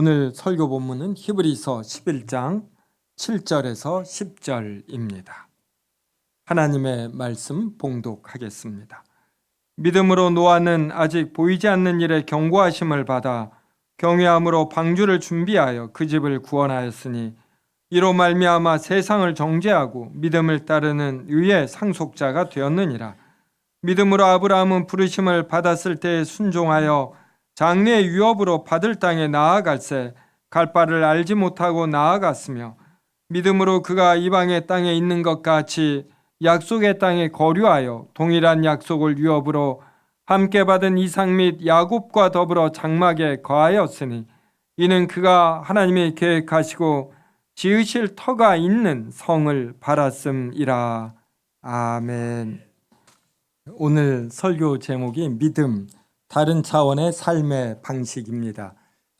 오늘 설교 본문은 히브리서 11장 7절에서 10절입니다. 하나님의 말씀 봉독하겠습니다. 믿음으로 노아는 아직 보이지 않는 일에 경고하심을 받아 경외함으로 방주를 준비하여 그 집을 구원하였으니 이로 말미암아 세상을 정죄하고 믿음을 따르는 의의 상속자가 되었느니라. 믿음으로 아브라함은 부르심을 받았을 때에 순종하여 장래의 유업으로 받을 땅에 나아갈새 갈 바를 알지 못하고 나아갔으며 믿음으로 그가 이방의 땅에 있는 것 같이 약속의 땅에 거류하여 동일한 약속을 유업으로 함께 받은 이삭 및 야곱과 더불어 장막에 거하였으니 이는 그가 하나님이 계획하시고 지으실 터가 있는 성을 바랐음이라. 아멘. 오늘 설교 제목이 믿음, 다른 차원의 삶의 방식입니다.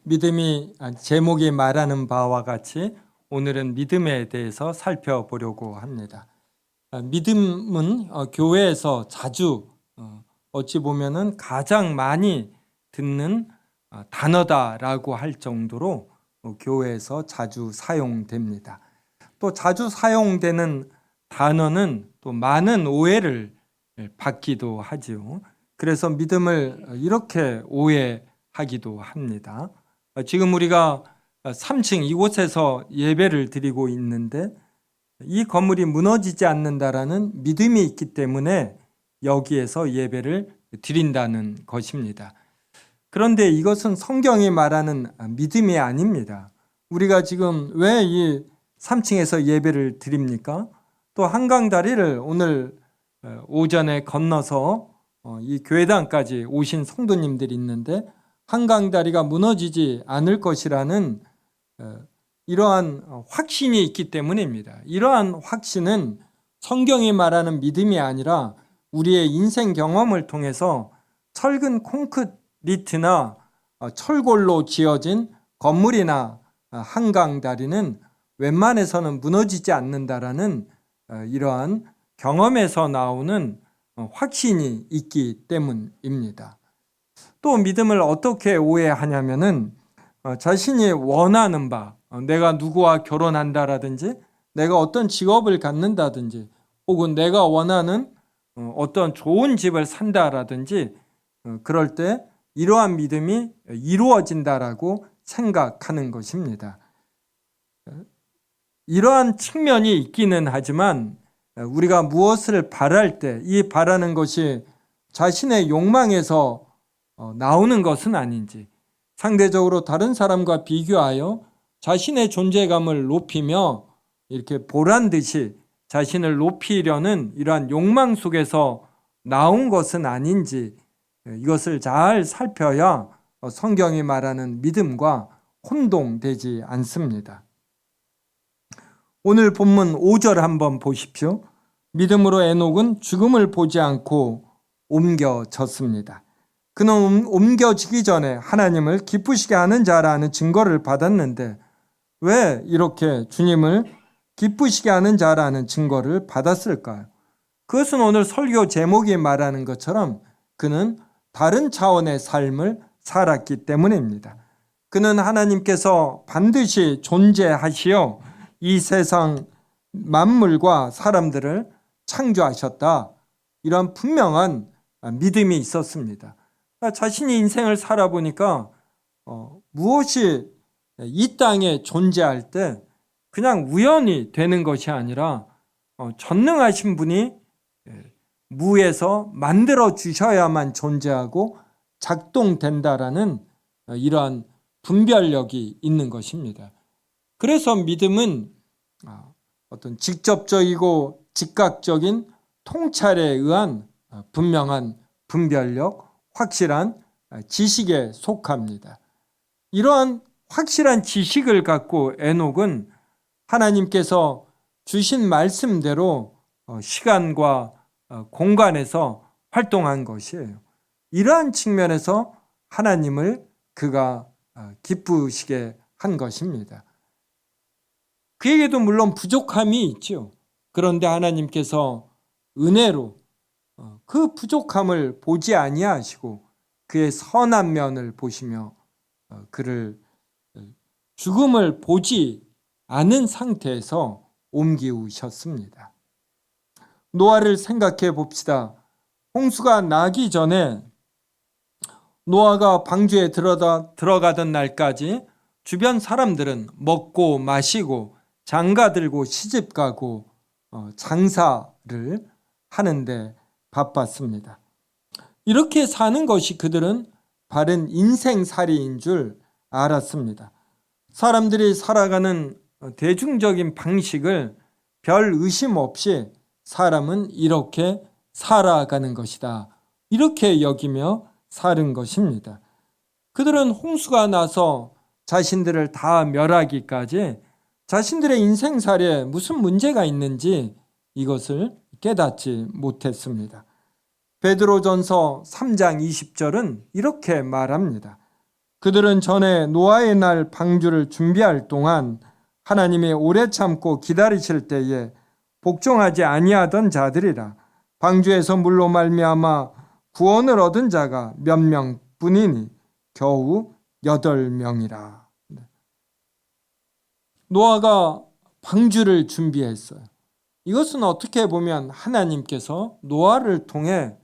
믿음이 제목이 말하는 바와 같이 오늘은 믿음에 대해서 살펴보려고 합니다. 믿음은 교회에서 자주 어찌 보면은 가장 많이 듣는 단어다라고 할 정도로 교회에서 자주 사용됩니다. 또 자주 사용되는 단어는 또 많은 오해를 받기도 하지요. 그래서 믿음을 이렇게 오해하기도 합니다. 지금 우리가 3층 이곳에서 예배를 드리고 있는데 이 건물이 무너지지 않는다라는 믿음이 있기 때문에 여기에서 예배를 드린다는 것입니다. 그런데 이것은 성경이 말하는 믿음이 아닙니다. 우리가 지금 왜 이 3층에서 예배를 드립니까? 또 한강다리를 오늘 오전에 건너서 이 교회당까지 오신 성도님들이 있는데 한강다리가 무너지지 않을 것이라는 이러한 확신이 있기 때문입니다. 이러한 확신은 성경이 말하는 믿음이 아니라 우리의 인생 경험을 통해서 철근 콘크리트나 철골로 지어진 건물이나 한강다리는 웬만해서는 무너지지 않는다라는 이러한 경험에서 나오는 확신이 있기 때문입니다. 또 믿음을 어떻게 오해하냐면은 자신이 원하는 바, 내가 누구와 결혼한다라든지 내가 어떤 직업을 갖는다든지 혹은 내가 원하는 어떤 좋은 집을 산다라든지 그럴 때 이러한 믿음이 이루어진다라고 생각하는 것입니다. 이러한 측면이 있기는 하지만 우리가 무엇을 바랄 때 이 바라는 것이 자신의 욕망에서 나오는 것은 아닌지, 상대적으로 다른 사람과 비교하여 자신의 존재감을 높이며 이렇게 보란 듯이 자신을 높이려는 이러한 욕망 속에서 나온 것은 아닌지 이것을 잘 살펴야 성경이 말하는 믿음과 혼동되지 않습니다. 오늘 본문 5절 한번 보십시오. 믿음으로 에녹은 죽음을 보지 않고 옮겨졌습니다. 그는 옮겨지기 전에 하나님을 기쁘시게 하는 자라는 증거를 받았는데 왜 이렇게 주님을 기쁘시게 하는 자라는 증거를 받았을까요? 그것은 오늘 설교 제목이 말하는 것처럼 그는 다른 차원의 삶을 살았기 때문입니다. 그는 하나님께서 반드시 존재하시어 이 세상 만물과 사람들을 창조하셨다. 이런 분명한 믿음이 있었습니다. 자신이 인생을 살아보니까 무엇이 이 땅에 존재할 때 그냥 우연히 되는 것이 아니라 전능하신 분이 무에서 만들어 주셔야만 존재하고 작동된다라는 이러한 분별력이 있는 것입니다. 그래서 믿음은 어떤 직접적이고 즉각적인 통찰에 의한 분명한 분별력, 확실한 지식에 속합니다. 이러한 확실한 지식을 갖고 에녹은 하나님께서 주신 말씀대로 시간과 공간에서 활동한 것이에요. 이러한 측면에서 하나님을 그가 기쁘시게 한 것입니다. 그에게도 물론 부족함이 있죠. 그런데 하나님께서 은혜로 그 부족함을 보지 아니하시고 그의 선한 면을 보시며 그를 죽음을 보지 않은 상태에서 옮기우셨습니다. 노아를 생각해 봅시다. 홍수가 나기 전에 노아가 방주에 들어가던 날까지 주변 사람들은 먹고 마시고 장가 들고 시집 가고 장사를 하는데 바빴습니다. 이렇게 사는 것이 그들은 바른 인생살이인 줄 알았습니다. 사람들이 살아가는 대중적인 방식을 별 의심 없이 사람은 이렇게 살아가는 것이다, 이렇게 여기며 사는 것입니다. 그들은 홍수가 나서 자신들을 다 멸하기까지 자신들의 인생살이에 무슨 문제가 있는지 이것을 깨닫지 못했습니다. 베드로전서 3장 20절은 이렇게 말합니다. 그들은 전에 노아의 날 방주를 준비할 동안 하나님이 오래 참고 기다리실 때에 복종하지 아니하던 자들이라. 방주에서 물로 말미암아 구원을 얻은 자가 몇 명뿐이니 겨우 8명이라. 노아가 방주를 준비했어요. 이것은 어떻게 보면 하나님께서 노아를 통해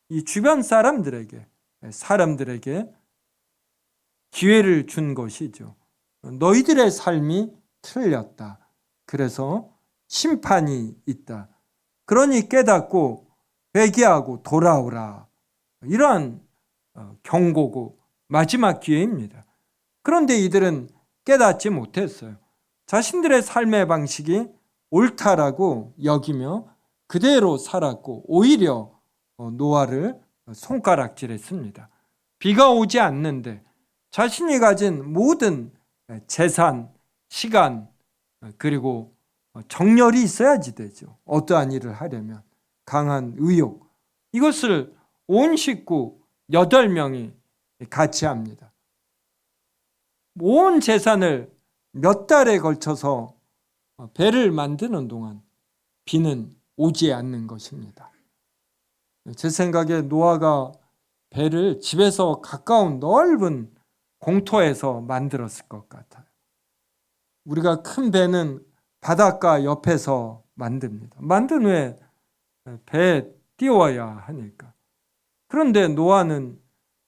이 주변 사람들에게 기회를 준 것이죠. 너희들의 삶이 틀렸다. 그래서 심판이 있다. 그러니 깨닫고 회개하고 돌아오라. 이러한 경고고 마지막 기회입니다. 그런데 이들은 깨닫지 못했어요. 자신들의 삶의 방식이 옳다라고 여기며 그대로 살았고 오히려 노아를 손가락질했습니다. 비가 오지 않는데 자신이 가진 모든 재산, 시간, 그리고 정열이 있어야지 되죠. 어떠한 일을 하려면 강한 의욕, 이것을 온 식구 8명이 같이 합니다. 온 재산을 몇 달에 걸쳐서 배를 만드는 동안 비는 오지 않는 것입니다. 제 생각에 노아가 배를 집에서 가까운 넓은 공터에서 만들었을 것 같아요. 우리가 큰 배는 바닷가 옆에서 만듭니다. 만든 후에 배에 띄워야 하니까. 그런데 노아는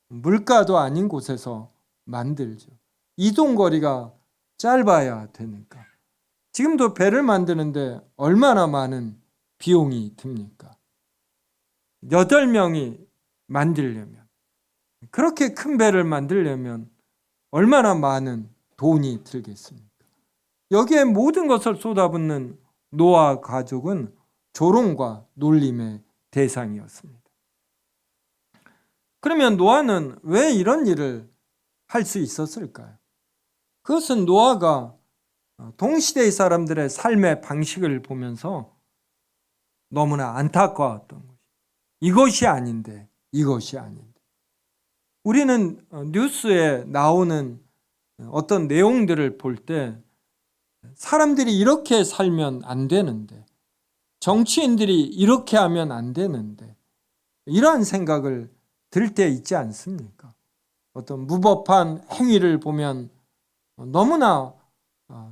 물가도 아닌 곳에서 만들죠. 이동거리가 짧아야 되니까. 지금도 배를 만드는데 얼마나 많은 비용이 듭니까? 8명이 만들려면, 그렇게 큰 배를 만들려면 얼마나 많은 돈이 들겠습니까? 여기에 모든 것을 쏟아붓는 노아 가족은 조롱과 놀림의 대상이었습니다. 그러면 노아는 왜 이런 일을 할 수 있었을까요? 그것은 노아가 동시대의 사람들의 삶의 방식을 보면서 너무나 안타까웠던 것이죠. 이것이 아닌데. 우리는 뉴스에 나오는 어떤 내용들을 볼 때 사람들이 이렇게 살면 안 되는데, 정치인들이 이렇게 하면 안 되는데, 이러한 생각을 들 때 있지 않습니까? 어떤 무법한 행위를 보면 너무나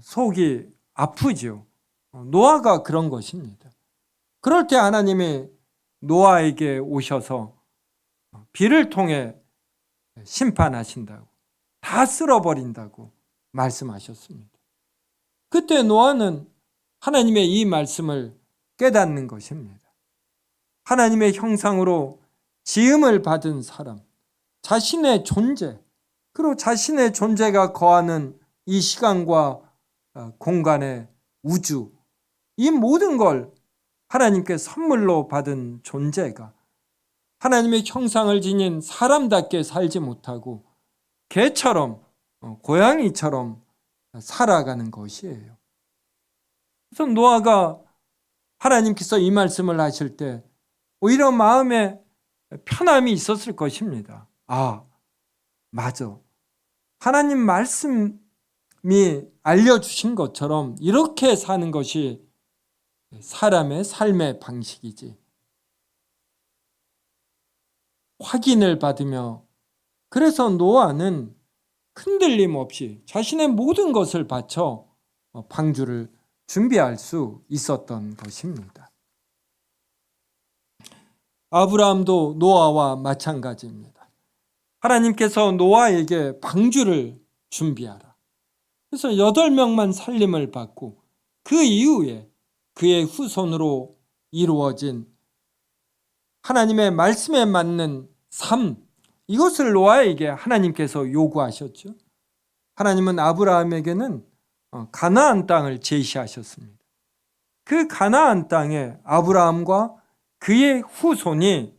속이 아프죠. 노아가 그런 것입니다. 그럴 때 하나님이 노아에게 오셔서 비를 통해 심판하신다고, 다 쓸어버린다고 말씀하셨습니다. 그때 노아는 하나님의 이 말씀을 깨닫는 것입니다. 하나님의 형상으로 지음을 받은 사람, 자신의 존재, 그리고 자신의 존재가 거하는 이 시간과 공간의 우주, 이 모든 걸 하나님께 선물로 받은 존재가 하나님의 형상을 지닌 사람답게 살지 못하고 개처럼, 고양이처럼 살아가는 것이에요. 그래서 노아가 하나님께서 이 말씀을 하실 때 오히려 마음에 편함이 있었을 것입니다. 아, 맞아. 하나님 말씀이 알려주신 것처럼 이렇게 사는 것이 사람의 삶의 방식이지. 확인을 받으며, 그래서 노아는 흔들림 없이 자신의 모든 것을 바쳐 방주를 준비할 수 있었던 것입니다. 아브라함도 노아와 마찬가지입니다. 하나님께서 노아에게 방주를 준비하라. 그래서 8명만 살림을 받고 그 이후에 그의 후손으로 이루어진 하나님의 말씀에 맞는 삶, 이것을 노아에게 하나님께서 요구하셨죠. 하나님은 아브라함에게는 가나안 땅을 제시하셨습니다. 그 가나안 땅에 아브라함과 그의 후손이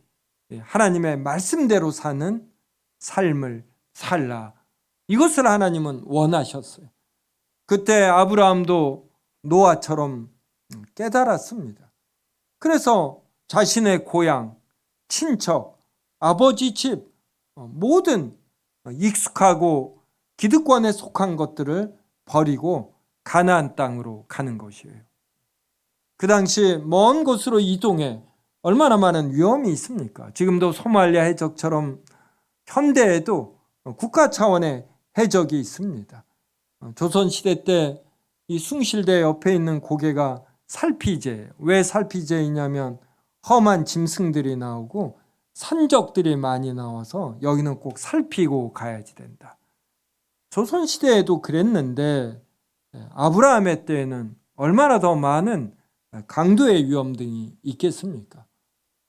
하나님의 말씀대로 사는 삶을 살라. 이것을 하나님은 원하셨어요. 그때 아브라함도 노아처럼 깨달았습니다. 그래서 자신의 고향, 친척, 아버지 집, 모든 익숙하고 기득권에 속한 것들을 버리고 가나안 땅으로 가는 것이에요. 그 당시 먼 곳으로 이동해 얼마나 많은 위험이 있습니까? 지금도 소말리아 해적처럼 현대에도 국가 차원의 해적이 있습니다. 조선시대 때 이 숭실대 옆에 있는 고개가 살피제. 왜 살피제이냐면 험한 짐승들이 나오고 산적들이 많이 나와서 여기는 꼭 살피고 가야지 된다. 조선시대에도 그랬는데 아브라함의 때에는 얼마나 더 많은 강도의 위험 등이 있겠습니까?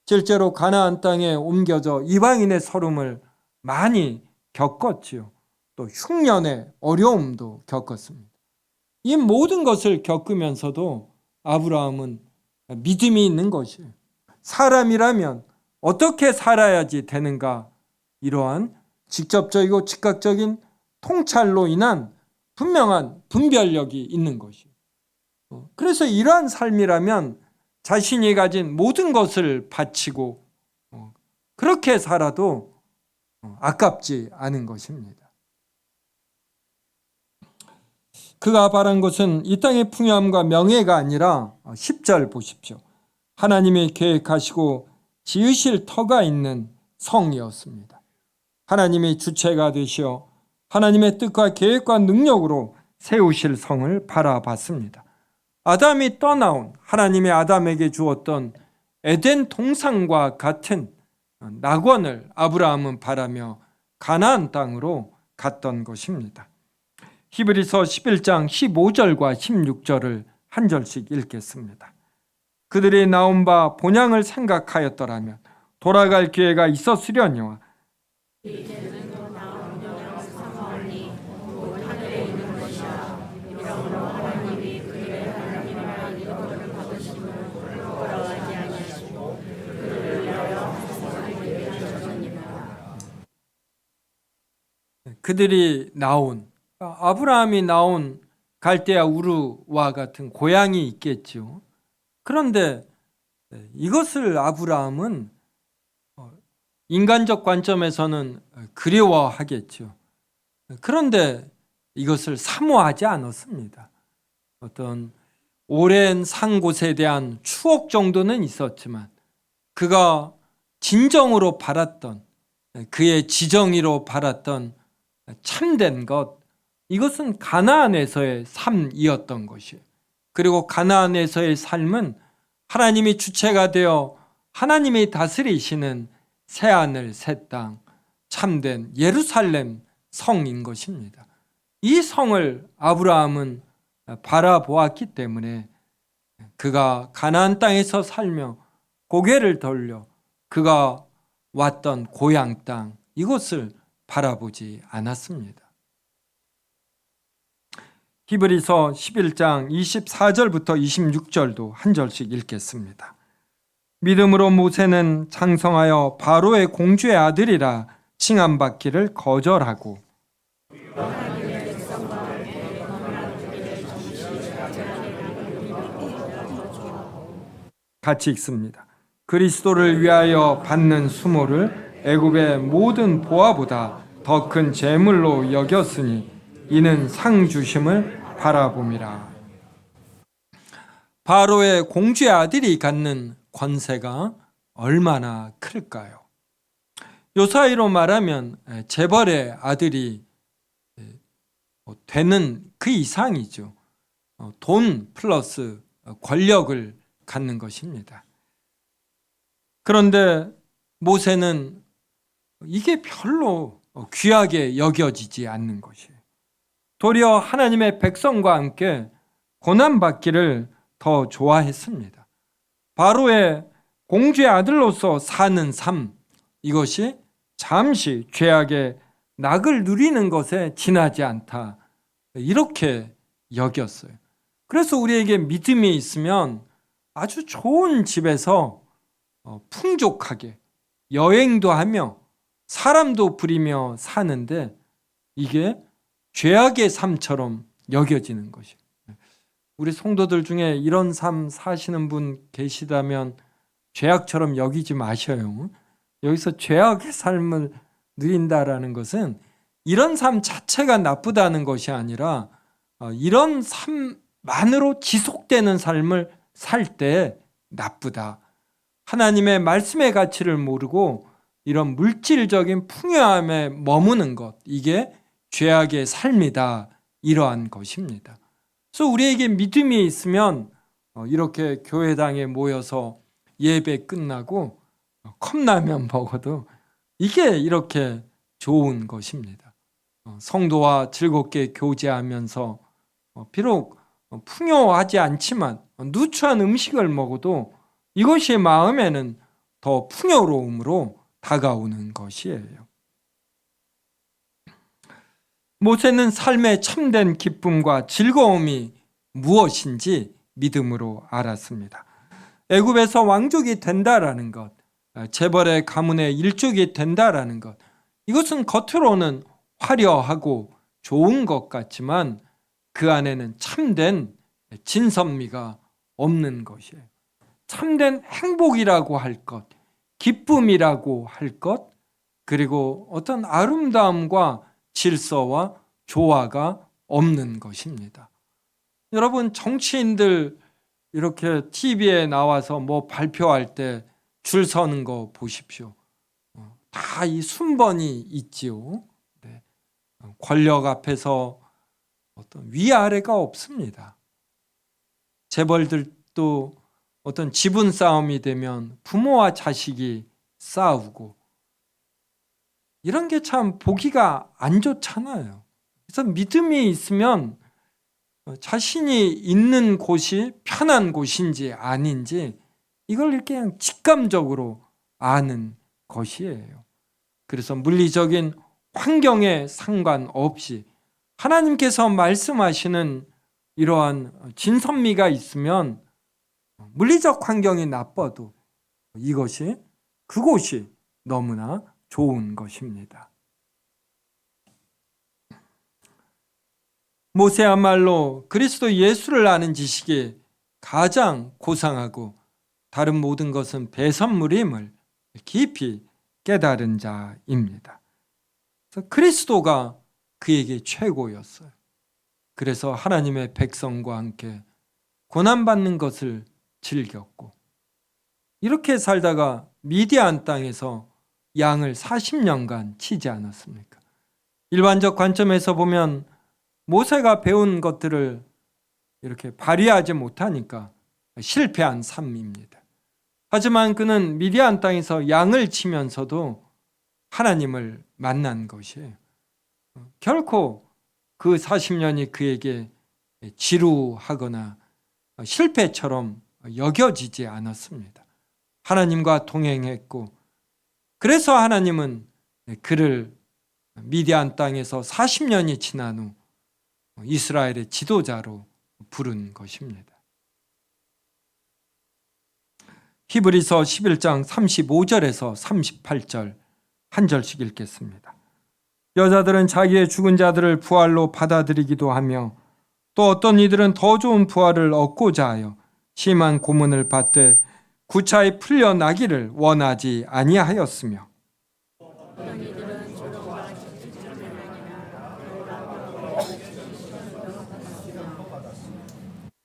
실제로 가나안 땅에 옮겨져 이방인의 서름을 많이 겪었지요. 또 흉년의 어려움도 겪었습니다. 이 모든 것을 겪으면서도 아브라함은 믿음이 있는 것이에요. 사람이라면 어떻게 살아야지 되는가, 이러한 직접적이고 즉각적인 통찰로 인한 분명한 분별력이 있는 것이에요. 그래서 이러한 삶이라면 자신이 가진 모든 것을 바치고 그렇게 살아도 아깝지 않은 것입니다. 그가 바란 것은 이 땅의 풍요함과 명예가 아니라 10절 보십시오. 하나님이 계획하시고 지으실 터가 있는 성이었습니다. 하나님이 주체가 되시어 하나님의 뜻과 계획과 능력으로 세우실 성을 바라봤습니다. 아담이 떠나온 하나님이 아담에게 주었던 에덴 동산과 같은 낙원을 아브라함은 바라며 가나안 땅으로 갔던 것입니다. 히브리서 11장 15절과 16절을 한 절씩 읽겠습니다. 그들이 나온 바 본향을 생각하였더라면 돌아갈 기회가 있었으려니와 그들이 나온, 아브라함이 나온 갈대아 우르와 같은 고향이 있겠죠. 그런데 이것을 아브라함은 인간적 관점에서는 그리워하겠죠. 그런데 이것을 사모하지 않았습니다. 어떤 오랜 산 곳에 대한 추억 정도는 있었지만 그가 진정으로 바랐던, 그의 지정의로 바랐던 참된 것, 이것은 가나안에서의 삶이었던 것이에요. 그리고 가나안에서의 삶은 하나님이 주체가 되어 하나님이 다스리시는 새하늘 새 땅, 참된 예루살렘 성인 것입니다. 이 성을 아브라함은 바라보았기 때문에 그가 가나안 땅에서 살며 고개를 돌려 그가 왔던 고향 땅, 이곳을 바라보지 않았습니다. 히브리서 11장 24절부터 26절도 한 절씩 읽겠습니다. 믿음으로 모세는 장성하여 바로의 공주의 아들이라 칭함받기를 거절하고 같이 읽습니다. 그리스도를 위하여 받는 수모를 애굽의 모든 보화보다 더 큰 재물로 여겼으니 이는 상 주심을 바라봄이라. 바로의 공주의 아들이 갖는 권세가 얼마나 클까요? 요 사이로 말하면 재벌의 아들이 되는 그 이상이죠. 돈 플러스 권력을 갖는 것입니다. 그런데 모세는 이게 별로 귀하게 여겨지지 않는 것이에요. 도리어 하나님의 백성과 함께 고난받기를 더 좋아했습니다. 바로의 공주의 아들로서 사는 삶, 이것이 잠시 죄악의 낙을 누리는 것에 지나지 않다, 이렇게 여겼어요. 그래서 우리에게 믿음이 있으면 아주 좋은 집에서 풍족하게 여행도 하며 사람도 부리며 사는데 이게 죄악의 삶처럼 여겨지는 것이에요. 우리 성도들 중에 이런 삶 사시는 분 계시다면 죄악처럼 여기지 마셔요. 여기서 죄악의 삶을 누린다라는 것은 이런 삶 자체가 나쁘다는 것이 아니라 이런 삶만으로 지속되는 삶을 살 때 나쁘다. 하나님의 말씀의 가치를 모르고 이런 물질적인 풍요함에 머무는 것, 이게 죄악의 삶이다, 이러한 것입니다. 그래서 우리에게 믿음이 있으면 이렇게 교회당에 모여서 예배 끝나고 컵라면 먹어도 이게 이렇게 좋은 것입니다. 성도와 즐겁게 교제하면서 비록 풍요하지 않지만 누추한 음식을 먹어도 이것이 마음에는 더 풍요로움으로 다가오는 것이에요. 모세는 삶의 참된 기쁨과 즐거움이 무엇인지 믿음으로 알았습니다. 애굽에서 왕족이 된다라는 것, 재벌의 가문의 일족이 된다라는 것, 이것은 겉으로는 화려하고 좋은 것 같지만 그 안에는 참된 진선미가 없는 것이에요. 참된 행복이라고 할 것, 기쁨이라고 할 것, 그리고 어떤 아름다움과 질서와 조화가 없는 것입니다. 여러분, 정치인들 이렇게 TV에 나와서 뭐 발표할 때 줄 서는 거 보십시오. 다 이 순번이 있지요. 네. 권력 앞에서 어떤 위아래가 없습니다. 재벌들도 어떤 지분 싸움이 되면 부모와 자식이 싸우고, 이런 게 참 보기가 안 좋잖아요. 그래서 믿음이 있으면 자신이 있는 곳이 편한 곳인지 아닌지 이걸 이렇게 그냥 직감적으로 아는 것이에요. 그래서 물리적인 환경에 상관없이 하나님께서 말씀하시는 이러한 진선미가 있으면 물리적 환경이 나빠도 그곳이 너무나 좋은 것입니다. 모세야말로 그리스도 예수를 아는 지식이 가장 고상하고 다른 모든 것은 배선물임을 깊이 깨달은 자입니다. 그래서 그리스도가 그에게 최고였어요. 그래서 하나님의 백성과 함께 고난받는 것을 즐겼고, 이렇게 살다가 미디안 땅에서 양을 40년간 치지 않았습니까? 일반적 관점에서 보면 모세가 배운 것들을 이렇게 발휘하지 못하니까 실패한 삶입니다. 하지만 그는 미디안 땅에서 양을 치면서도 하나님을 만난 것이에요. 결코 그 40년이 그에게 지루하거나 실패처럼 여겨지지 않았습니다. 하나님과 동행했고, 그래서 하나님은 그를 미디안 땅에서 40년이 지난 후 이스라엘의 지도자로 부른 것입니다. 히브리서 11장 35절에서 38절 한 절씩 읽겠습니다. 여자들은 자기의 죽은 자들을 부활로 받아들이기도 하며 또 어떤 이들은 더 좋은 부활을 얻고자 하여 심한 고문을 받되 구차히 풀려나기를 원하지 아니하였으며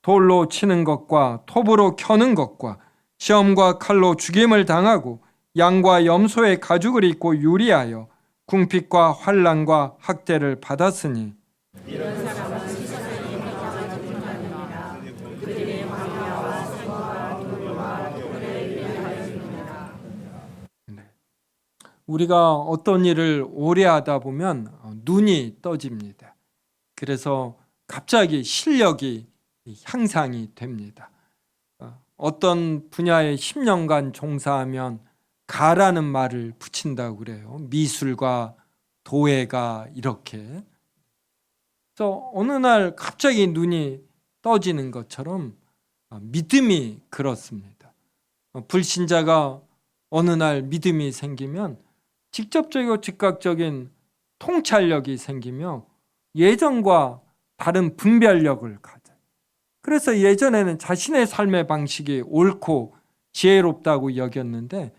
돌로 치는 것과 톱으로 켜는 것과 시험과 칼로 죽임을 당하고 양과 염소의 가죽을 입고 유리하여 궁핍과 환난과 학대를 받았으니 우리가 어떤 일을 오래 하다 보면 눈이 떠집니다. 그래서 갑자기 실력이 향상이 됩니다. 어떤 분야에 10년간 종사하면 가라는 말을 붙인다고 그래요. 미술과 도예가 이렇게. 그래서 어느 날 갑자기 눈이 떠지는 것처럼 믿음이 그렇습니다. 불신자가 어느 날 믿음이 생기면 직접적이고 즉각적인 통찰력이 생기며 예전과 다른 분별력을 가져요. 그래서 예전에는 자신의 삶의 방식이 옳고 지혜롭다고 여겼는데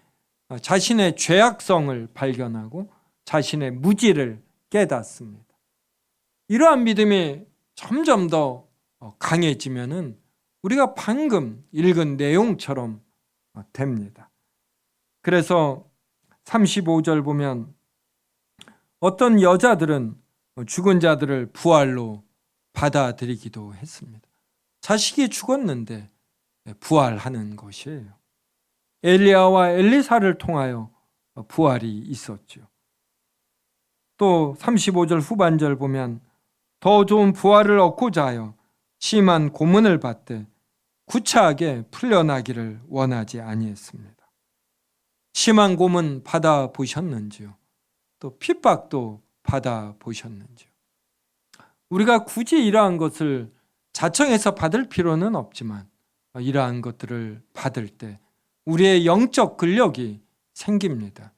자신의 죄악성을 발견하고 자신의 무지를 깨닫습니다. 이러한 믿음이 점점 더 강해지면은 우리가 방금 읽은 내용처럼 됩니다. 그래서 35절 보면 어떤 여자들은 죽은 자들을 부활로 받아들이기도 했습니다. 자식이 죽었는데 부활하는 것이에요. 엘리야와 엘리사를 통하여 부활이 있었죠. 또 35절 후반절 보면 더 좋은 부활을 얻고자 하여 심한 고문을 받되 구차하게 풀려나기를 원하지 아니했습니다. 심한 고문 받아보셨는지요? 또 핍박도 받아보셨는지요? 우리가 굳이 이러한 것을 자청해서 받을 필요는 없지만 이러한 것들을 받을 때 우리의 영적 근력이 생깁니다.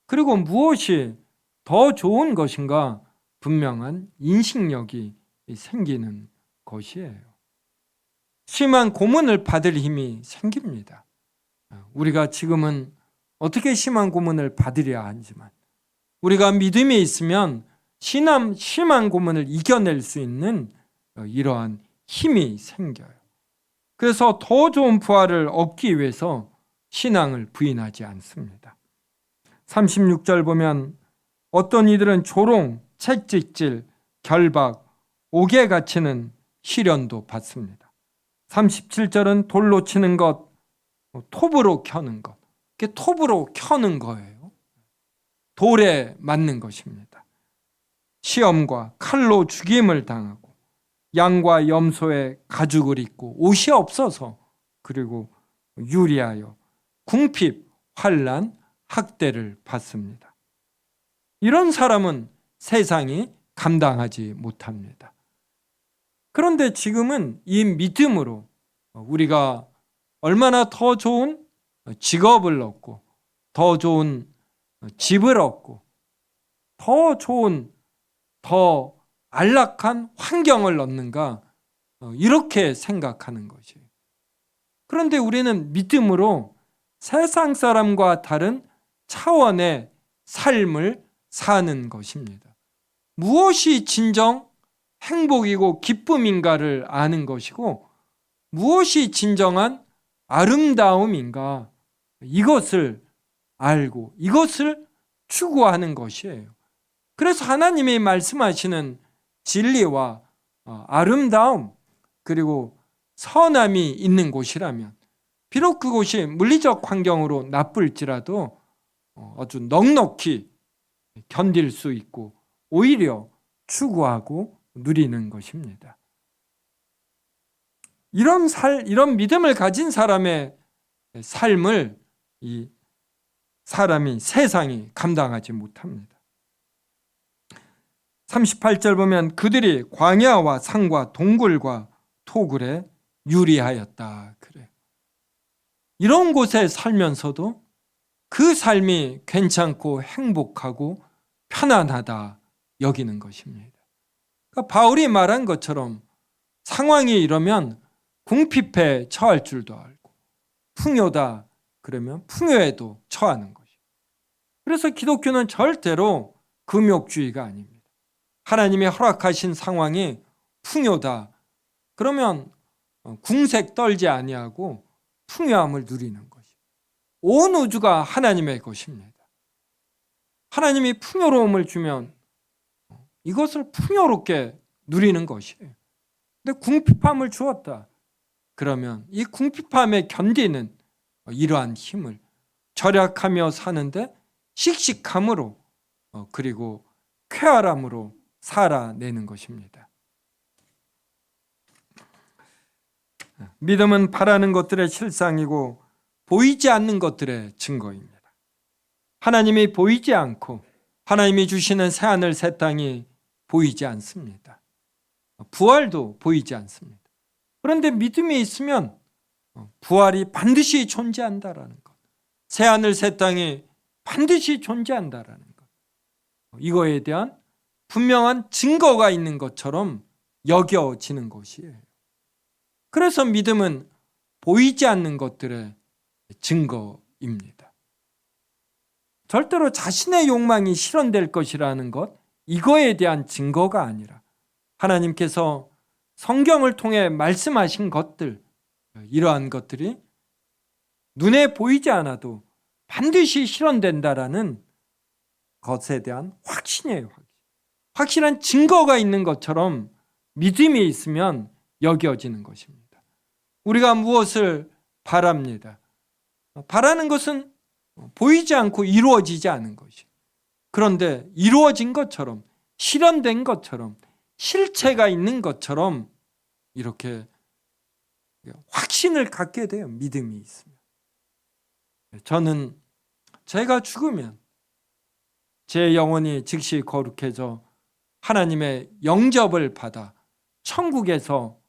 그리고 무엇이 더 좋은 것인가 분명한 인식력이 생기는 것이에요. 심한 고문을 받을 힘이 생깁니다. 우리가 지금은 어떻게 심한 고문을 받으려 하지만 우리가 믿음이 있으면 심한 고문을 이겨낼 수 있는 이러한 힘이 생겨요. 그래서 더 좋은 부활을 얻기 위해서 신앙을 부인하지 않습니다. 36절 보면 어떤 이들은 조롱, 채찍질, 결박, 옥에 갇히는 시련도 받습니다. 37절은 돌로 치는 것, 톱으로 켜는 것. 이게 톱으로 켜는 거예요. 돌에 맞는 것입니다. 시험과 칼로 죽임을 당하고 양과 염소의 가죽을 입고 옷이 없어서 그리고 유리하여 궁핍, 환난, 학대를 받습니다. 이런 사람은 세상이 감당하지 못합니다. 그런데 지금은 이 믿음으로 우리가 얼마나 더 좋은 직업을 얻고 더 좋은 집을 얻고 더 좋은 더 안락한 환경을 얻는가 이렇게 생각하는 것이에요. 그런데 우리는 믿음으로 세상 사람과 다른 차원의 삶을 사는 것입니다. 무엇이 진정 행복이고 기쁨인가를 아는 것이고 무엇이 진정한 아름다움인가 이것을 알고 이것을 추구하는 것이에요. 그래서 하나님이 말씀하시는 진리와 아름다움 그리고 선함이 있는 곳이라면 비록 그곳이 물리적 환경으로 나쁠지라도 아주 넉넉히 견딜 수 있고 오히려 추구하고 누리는 것입니다. 이런 믿음을 가진 사람의 삶을 이 사람이 세상이 감당하지 못합니다. 38절 보면 그들이 광야와 산과 동굴과 토굴에 유리하였다 그래요. 이런 곳에 살면서도 그 삶이 괜찮고 행복하고 편안하다 여기는 것입니다. 그러니까 바울이 말한 것처럼 상황이 이러면 궁핍에 처할 줄도 알고 풍요다 그러면 풍요에도 처하는 것이죠. 그래서 기독교는 절대로 금욕주의가 아닙니다. 하나님이 허락하신 상황이 풍요다 그러면 궁색 떨지 아니하고 풍요함을 누리는 것이죠. 온 우주가 하나님의 것입니다. 하나님이 풍요로움을 주면 이것을 풍요롭게 누리는 것이에요. 근데 궁핍함을 주었다. 그러면 이 궁핍함에 견디는 이러한 힘을 절약하며 사는데 씩씩함으로 그리고 쾌활함으로 살아내는 것입니다. 믿음은 바라는 것들의 실상이고 보이지 않는 것들의 증거입니다. 하나님이 보이지 않고 하나님이 주시는 새하늘 새 땅이 보이지 않습니다. 부활도 보이지 않습니다. 그런데 믿음이 있으면 부활이 반드시 존재한다라는 것, 새하늘 새 땅이 반드시 존재한다라는 것, 이거에 대한 분명한 증거가 있는 것처럼 여겨지는 것이에요. 그래서 믿음은 보이지 않는 것들의 증거입니다. 절대로 자신의 욕망이 실현될 것이라는 것, 이거에 대한 증거가 아니라 하나님께서 성경을 통해 말씀하신 것들, 이러한 것들이 눈에 보이지 않아도 반드시 실현된다라는 것에 대한 확신이에요. 확실한 증거가 있는 것처럼 믿음이 있으면 여겨지는 것입니다. 우리가 무엇을 바랍니다. 바라는 것은 보이지 않고 이루어지지 않은 것이. 그런데 이루어진 것처럼, 실현된 것처럼, 실체가 있는 것처럼 이렇게 확신을 갖게 돼요. 믿음이 있으면. 저는 제가 죽으면 제 영혼이 즉시 거룩해져 하나님의 영접을 받아 천국에서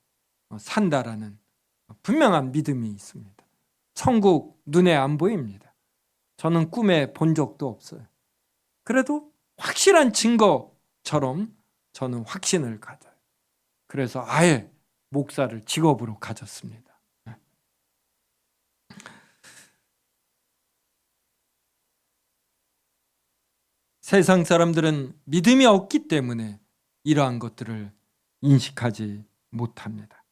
산다라는 분명한 믿음이 있습니다. 천국 눈에 안 보입니다. 저는 꿈에 본 적도 없어요. 그래도 확실한 증거처럼 저는 확신을 가져요. 그래서 아예 목사를 직업으로 가졌습니다. 세상 사람들은 믿음이 없기 때문에 이러한 것들을 인식하지 못합니다.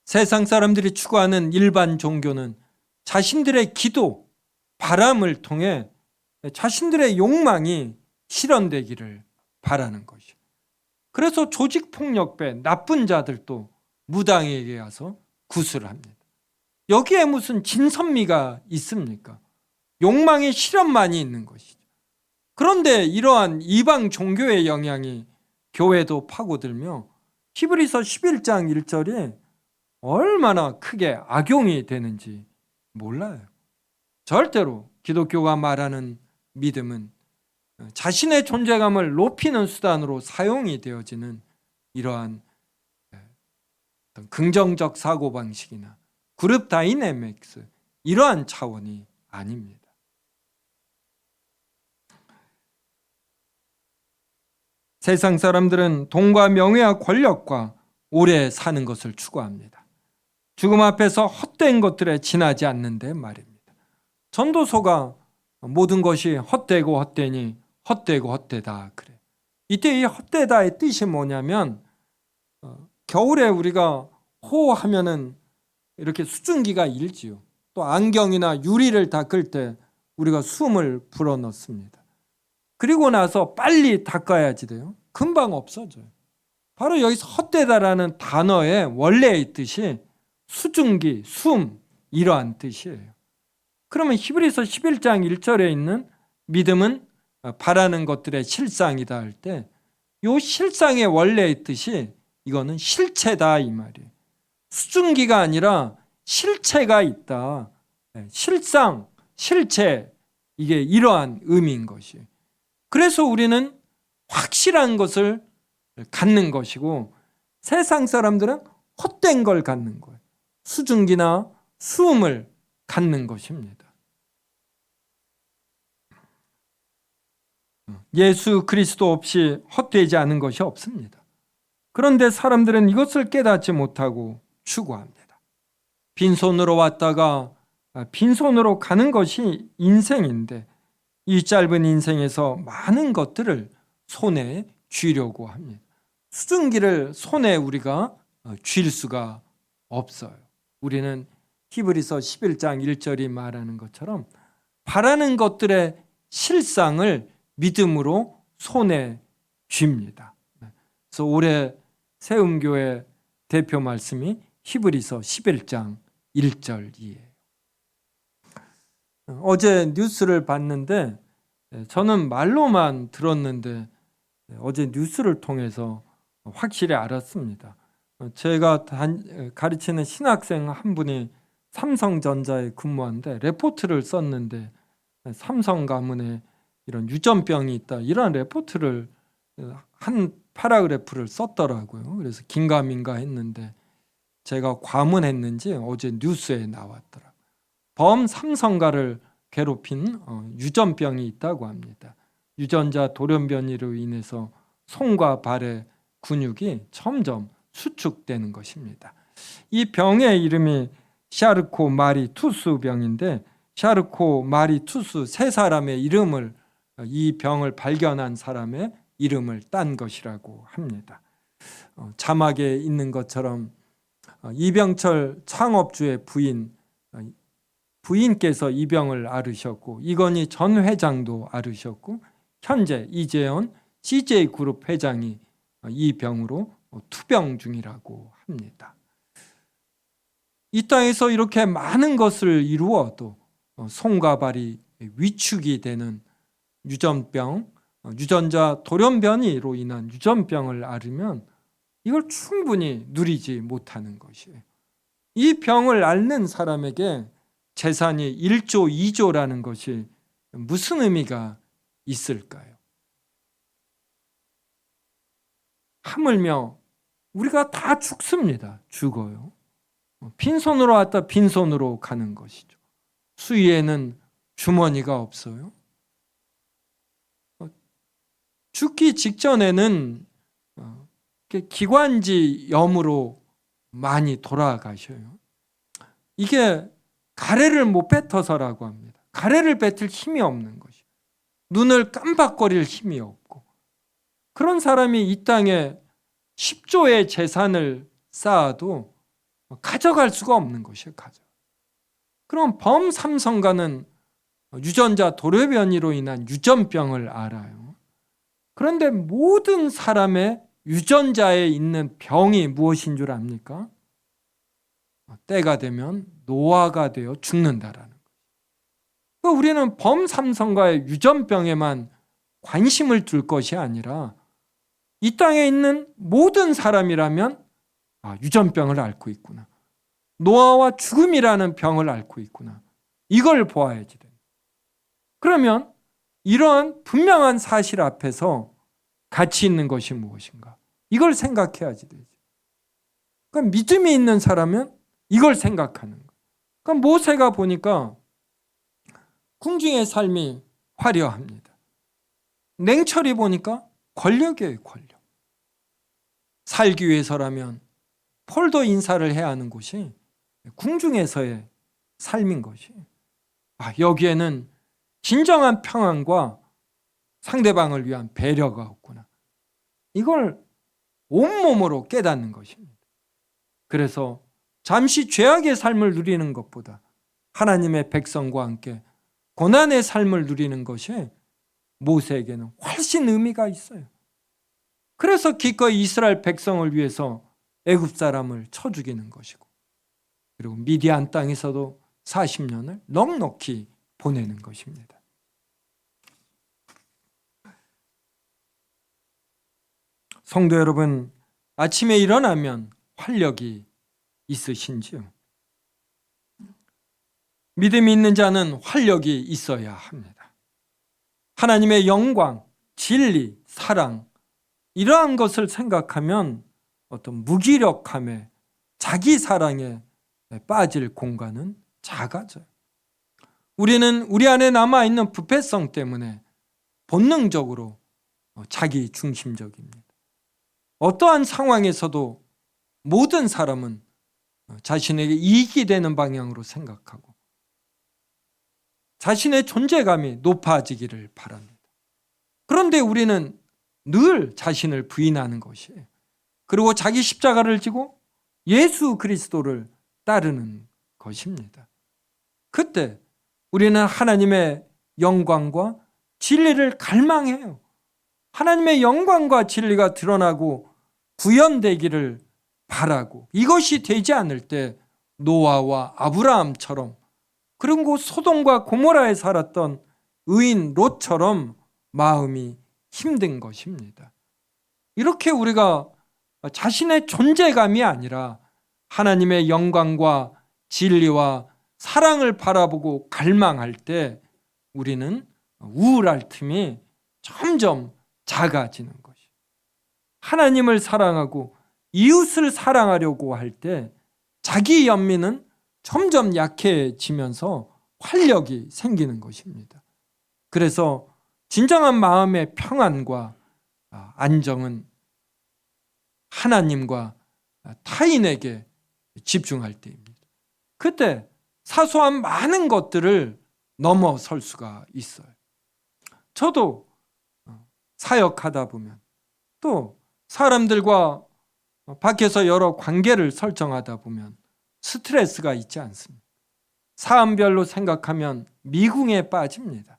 세상 사람들이 추구하는 일반 종교는 자신들의 기도, 바람을 통해 자신들의 욕망이 실현되기를 바라는 것이죠. 그래서 조직폭력배, 나쁜 자들도 무당에게 가서 구슬을 합니다. 여기에 무슨 진선미가 있습니까? 욕망의 실현만이 있는 것이죠. 그런데 이러한 이방 종교의 영향이 교회도 파고들며 히브리서 11장 1절에 얼마나 크게 악용이 되는지 몰라요. 절대로 기독교가 말하는 믿음은 자신의 존재감을 높이는 수단으로 사용이 되어지는 이러한 어떤 긍정적 사고방식이나 그룹 다이내믹스, 이러한 차원이 아닙니다. 세상 사람들은 돈과 명예와 권력과 오래 사는 것을 추구합니다. 죽음 앞에서 헛된 것들에 지나지 않는데 말입니다. 전도서가 모든 것이 헛되고 헛되니 헛되고 헛되다 그래. 이때 이 헛되다의 뜻이 뭐냐면 겨울에 우리가 호하면은 이렇게 수증기가 일지요. 또 안경이나 유리를 닦을 때 우리가 숨을 불어넣습니다. 그리고 나서 빨리 닦아야지 돼요. 금방 없어져요. 바로 여기서 헛되다라는 단어의 원래의 뜻이 수증기, 숨, 이러한 뜻이에요. 그러면 히브리서 11장 1절에 있는 믿음은 바라는 것들의 실상이다 할 때 이 실상의 원래의 뜻이 이거는 실체다 이 말이에요. 수증기가 아니라 실체가 있다. 실상, 실체, 이게 이러한 의미인 것이에요. 그래서 우리는 확실한 것을 갖는 것이고 세상 사람들은 헛된 걸 갖는 거예요. 수증기나 수음을 갖는 것입니다. 예수 그리스도 없이 헛되지 않은 것이 없습니다. 그런데 사람들은 이것을 깨닫지 못하고 추구합니다. 빈손으로 왔다가 빈손으로 가는 것이 인생인데 이 짧은 인생에서 많은 것들을 손에 쥐려고 합니다. 수증기를 손에 우리가 쥘 수가 없어요. 우리는 히브리서 11장 1절이 말하는 것처럼 바라는 것들의 실상을 믿음으로 손에 쥡니다. 그래서 올해 세움교회 대표 말씀이 히브리서 11장 1절이에요. 어제 뉴스를 봤는데 저는 말로만 들었는데 어제 뉴스를 통해서 확실히 알았습니다. 제가 가르치는 신학생 한 분이 삼성전자에 근무하는데 레포트를 썼는데 삼성 가문에 이런 유전병이 있다, 이런 레포트를 한 파라그래프를 썼더라고요. 그래서 긴가민가 했는데 제가 과문했는지 어제 뉴스에 나왔더라고요. 범삼성가를 괴롭힌 유전병이 있다고 합니다. 유전자 돌연변이로 인해서 손과 발의 근육이 점점 수축되는 것입니다. 이 병의 이름이 샤르코마리투스 병인데, 샤르코마리투스 세 사람의 이름을, 이 병을 발견한 사람의 이름을 딴 것이라고 합니다. 자막에 있는 것처럼 이병철 창업주의 부인께서 이 병을 앓으셨고, 이건희 전 회장도 앓으셨고, 현재 이재현 CJ그룹 회장이 이 병으로 투병 중이라고 합니다. 이 땅에서 이렇게 많은 것을 이루어도 손과 발이 위축이 되는 유전병, 유전자 돌연변이로 인한 유전병을 앓으면 이걸 충분히 누리지 못하는 것이에요. 이 병을 앓는 사람에게 재산이 1조, 2조라는 것이 무슨 의미가 있을까요? 하물며 우리가 다 죽습니다. 죽어요. 빈손으로 왔다 빈손으로 가는 것이죠. 수위에는 주머니가 없어요. 죽기 직전에는 기관지 염으로 많이 돌아가셔요. 이게 가래를 못 뱉어서라고 합니다. 가래를 뱉을 힘이 없는 것이요. 눈을 깜박거릴 힘이 없고, 그런 사람이 이 땅에 10조의 재산을 쌓아도 가져갈 수가 없는 것이에요. 그럼 범삼성가는 유전자 돌연변이로 인한 유전병을 앓아요. 그런데 모든 사람의 유전자에 있는 병이 무엇인 줄 압니까? 때가 되면 노화가 되어 죽는다라는 거예요. 우리는 범삼성가의 유전병에만 관심을 둘 것이 아니라 이 땅에 있는 모든 사람이라면 유전병을 앓고 있구나, 노화와 죽음이라는 병을 앓고 있구나, 이걸 보아야지 됩니다. 그러면 이러한 분명한 사실 앞에서 가치 있는 것이 무엇인가, 이걸 생각해야지 되죠. 그러니까 믿음이 있는 사람은 이걸 생각하는 거예요. 그러니까 모세가 보니까 궁중의 삶이 화려합니다. 냉철히 보니까 권력이에요, 권력. 살기 위해서라면 폴더 인사를 해야 하는 곳이 궁중에서의 삶인 것이에요. 여기에는 진정한 평안과 상대방을 위한 배려가 없구나, 이걸 온몸으로 깨닫는 것입니다. 그래서 잠시 죄악의 삶을 누리는 것보다 하나님의 백성과 함께 고난의 삶을 누리는 것이 모세에게는 훨씬 의미가 있어요. 그래서 기꺼이 이스라엘 백성을 위해서 애굽 사람을 쳐 죽이는 것이고, 그리고 미디안 땅에서도 40년을 넉넉히 보내는 것입니다. 성도 여러분, 아침에 일어나면 활력이 있으신지요? 믿음이 있는 자는 활력이 있어야 합니다. 하나님의 영광, 진리, 사랑, 이러한 것을 생각하면 어떤 무기력함에, 자기 사랑에 빠질 공간은 작아져요. 우리는 우리 안에 남아있는 부패성 때문에 본능적으로 자기 중심적입니다. 어떠한 상황에서도 모든 사람은 자신에게 이익이 되는 방향으로 생각하고 자신의 존재감이 높아지기를 바랍니다. 그런데 우리는 늘 자신을 부인하는 것이에요. 그리고 자기 십자가를 지고 예수 그리스도를 따르는 것입니다. 그때 우리는 하나님의 영광과 진리를 갈망해요. 하나님의 영광과 진리가 드러나고 구현되기를 바라고, 이것이 되지 않을 때 노아와 아브라함처럼, 그리고 소돔과 고모라에 살았던 의인 롯처럼 마음이 힘든 것입니다. 이렇게 우리가 자신의 존재감이 아니라 하나님의 영광과 진리와 사랑을 바라보고 갈망할 때 우리는 우울할 틈이 점점 작아지는 것이에요. 하나님을 사랑하고 이웃을 사랑하려고 할 때 자기 연민은 점점 약해지면서 활력이 생기는 것입니다. 그래서 진정한 마음의 평안과 안정은 하나님과 타인에게 집중할 때입니다. 그때 사소한 많은 것들을 넘어설 수가 있어요. 저도 사역하다 보면, 또 사람들과 밖에서 여러 관계를 설정하다 보면 스트레스가 있지 않습니까? 사안별로 생각하면 미궁에 빠집니다.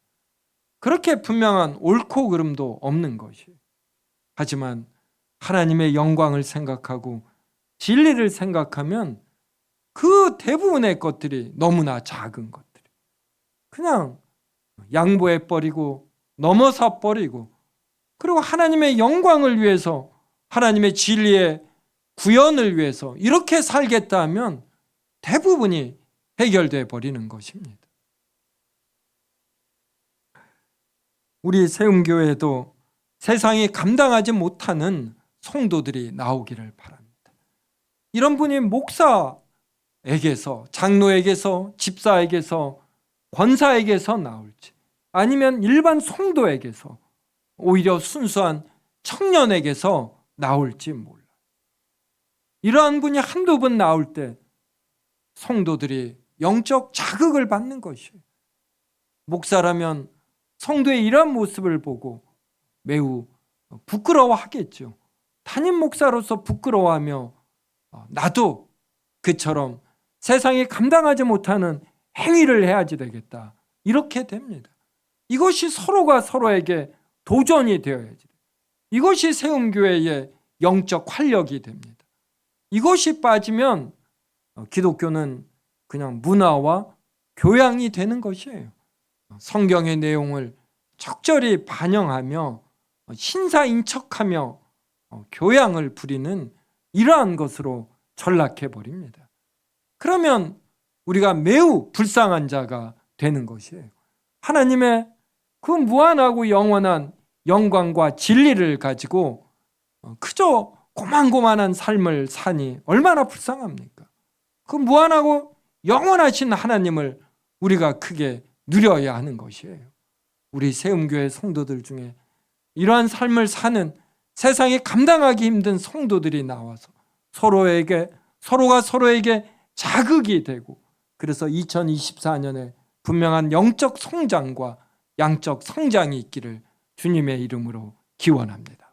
그렇게 분명한 옳고 그름도 없는 것이에요. 하지만 하나님의 영광을 생각하고 진리를 생각하면 그 대부분의 것들이 너무나 작은 것들이 그냥 양보해버리고 넘어서 버리고, 그리고 하나님의 영광을 위해서, 하나님의 진리의 구현을 위해서 이렇게 살겠다 하면 대부분이 해결돼 버리는 것입니다. 우리 세움교회에도 세상이 감당하지 못하는 성도들이 나오기를 바랍니다. 이런 분이 목사에게서, 장로에게서, 집사에게서, 권사에게서 나올지, 아니면 일반 성도에게서, 오히려 순수한 청년에게서 나올지 몰라요. 이러한 분이 한두 분 나올 때 성도들이 영적 자극을 받는 것이에요. 목사라면 성도의 이러한 모습을 보고 매우 부끄러워하겠죠. 담임 목사로서 부끄러워하며 나도 그처럼 세상이 감당하지 못하는 행위를 해야지 되겠다, 이렇게 됩니다. 이것이 서로가 서로에게 도전이 되어야지 돼요. 이것이 세움교회의 영적 활력이 됩니다. 이것이 빠지면 기독교는 그냥 문화와 교양이 되는 것이에요. 성경의 내용을 적절히 반영하며 신사인척하며 교양을 부리는 이러한 것으로 전락해 버립니다. 그러면 우리가 매우 불쌍한 자가 되는 것이에요. 하나님의 그 무한하고 영원한 영광과 진리를 가지고 그저 고만고만한 삶을 사니 얼마나 불쌍합니까? 그 무한하고 영원하신 하나님을 우리가 크게 누려야 하는 것이에요. 우리 세움교회 성도들 중에 이러한 삶을 사는 세상에 감당하기 힘든 성도들이 나와서 서로가 서로에게 자극이 되고, 그래서 2024년에 분명한 영적 성장과 양적 성장이 있기를 주님의 이름으로 기원합니다.